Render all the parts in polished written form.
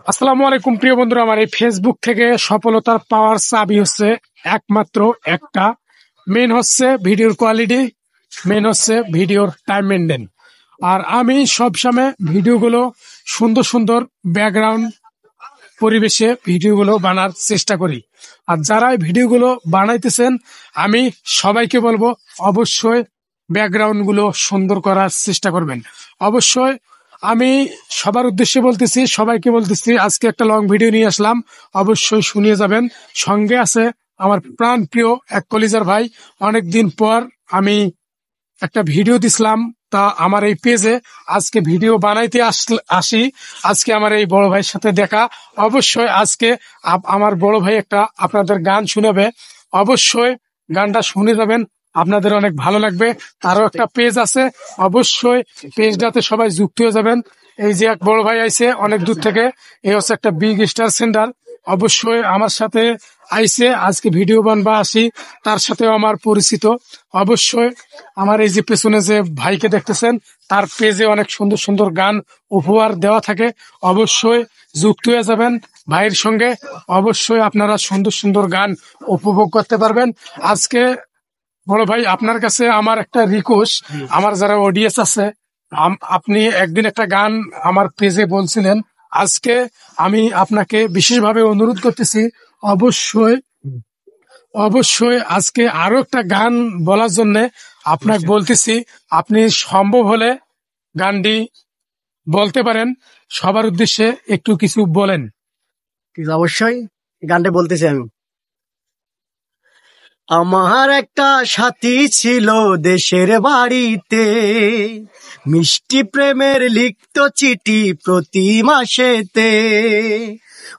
আসসালামু আলাইকুম প্রিয় বন্ধুরা, আমার এই ফেসবুক থেকে সফলতার পাওয়ার চাবি হচ্ছে একমাত্র একটা। মেন হচ্ছে ভিডিওর কোয়ালিটি, মেন হচ্ছে ভিডিওর টাইম মেনটেন। আর আমি সবসময় ভিডিওগুলো সুন্দর সুন্দর ব্যাকগ্রাউন্ড পরিবেশে ভিডিওগুলো বানার চেষ্টা করি। আর যারা এই ভিডিওগুলো বানাইতেছেন আমি সবাইকে বলবো অবশ্যই ব্যাকগ্রাউন্ড গুলো সুন্দর করার চেষ্টা করবেন। অবশ্যই আমি সবার উদ্দেশ্যে বলতেছি, সবাইকে বলতেছি, আজকে একটা লং ভিডিও নিয়ে আসলাম, অবশ্যই শুনিয়ে যাবেন। সঙ্গে আছে আমার প্রাণ প্রিয় এক কলিজার ভাই। অনেকদিন পর আমি একটা ভিডিও দিছিলাম, তা আমার এই পেজে আজকে ভিডিও বানাইতে আসি। আজকে আমার এই বড় ভাইয়ের সাথে দেখা। অবশ্যই আজকে আমার বড় ভাই একটা আপনাদের গান শুনাবে, অবশ্যই গানটা শুনে যাবেন, আপনাদের অনেক ভালো লাগবে। তারও একটা পেজ আছে, অবশ্যই পেজটাতে সবাই যুক্ত হয়ে যাবেন। এই যে এক বড় ভাই আইছে অনেক দূর থেকে, এই হচ্ছে একটা বিগ স্টার সেন্টার, অবশ্যই আমার সাথে আইছে আজকে ভিডিও বানবা আসি, তার সাথেও আমার পরিচিত। অবশ্যই আমার এই যে পেছনে যে ভাইকে দেখতেছেন, তার পেজে অনেক সুন্দর সুন্দর গান উপহার দেওয়া থাকে, অবশ্যই যুক্ত হয়ে যাবেন ভাইয়ের সঙ্গে। অবশ্যই আপনারা সুন্দর সুন্দর গান উপভোগ করতে পারবেন। আজকে বড় ভাই আপনার কাছে আমার একটা রিকোয়েস্ট, আমার যারা অডিয়েন্স আছে, আপনি একদিন একটা গান আমার পেজে বলছিলেন, আজকে আমি আপনাকে বিশেষভাবে অনুরোধ করতেছি, অবশ্যই অবশ্যই আজকে আরো একটা গান বলার জন্য আপনাকে বলতেছি। আপনি সম্ভব হলে গানটি বলতে পারেন, সবার উদ্দেশ্যে একটু কিছু বলেন। অবশ্যই গানটা বলতেছি আমি। আমার একটা সাথী ছিল দেশের বাড়িতে, মিষ্টি প্রেমের লিখত চিঠি প্রতি মাসেতে।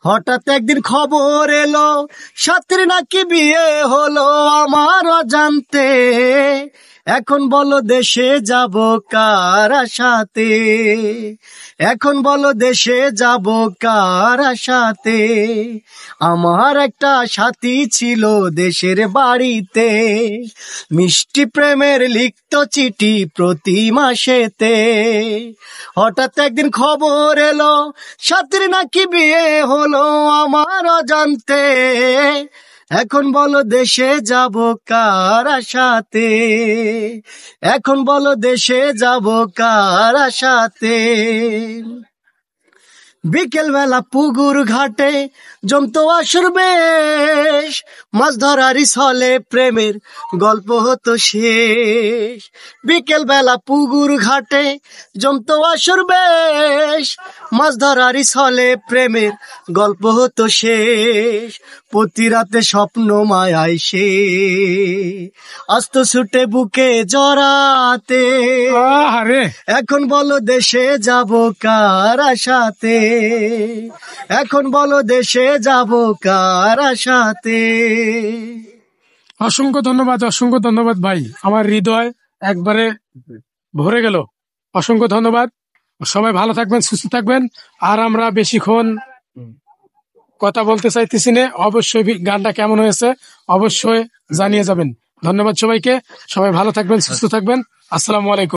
হঠাৎ একদিন খবর এলো সাথীর নাকি বিয়ে হলো আমার অজান্তে। এখন বলো দেশে যাব কার আশাতে, এখন বলো দেশে যাব কার আশাতে। আমার একটা সাথী ছিল দেশের বাড়িতে, মিষ্টি প্রেমের লিখত চিঠি প্রতি মাসেতে। হঠাৎ একদিন খবর এলো সাথীর নাকি বিয়ে হলো আমার অজান্তে। এখন বলো দেশে যাব কার আশাতে, এখন বলো দেশে যাব কার আশাতে। বিকেল বেলা পুকুর ঘাটে জমতো আসর বেশ, মাছ ধরারই ছলে প্রেমের গল্প হতো শেষ। বিকেল বেলা পুকুর ঘাটে জমতো আসর বেশ, মাছ ধরারই ছলে প্রেমের গল্প হতো শেষ। প্রতি রাতে স্বপ্ন মায়ায় সে আস্ত ছুটে বুকে জড়াতে। আরে এখন বলো দেশে যাব কার আশাতে, এখন বলো দেশে যাব কার আশাতে। অসংখ্য ধন্যবাদ, অসংখ্য ধন্যবাদ ভাই, আমার হৃদয় একবারে ভরে গেল। অসংখ্য ধন্যবাদ। সবাই ভালো থাকবেন, সুস্থ থাকবেন। আর আমরা বেশিক্ষণ কথা বলতে চাইতেছি না, অবশ্যই গানটা কেমন হয়েছে অবশ্যই জানিয়ে যাবেন। ধন্যবাদ সবাইকে, সবাই ভালো থাকবেন, সুস্থ থাকবেন। আসসালামু আলাইকুম।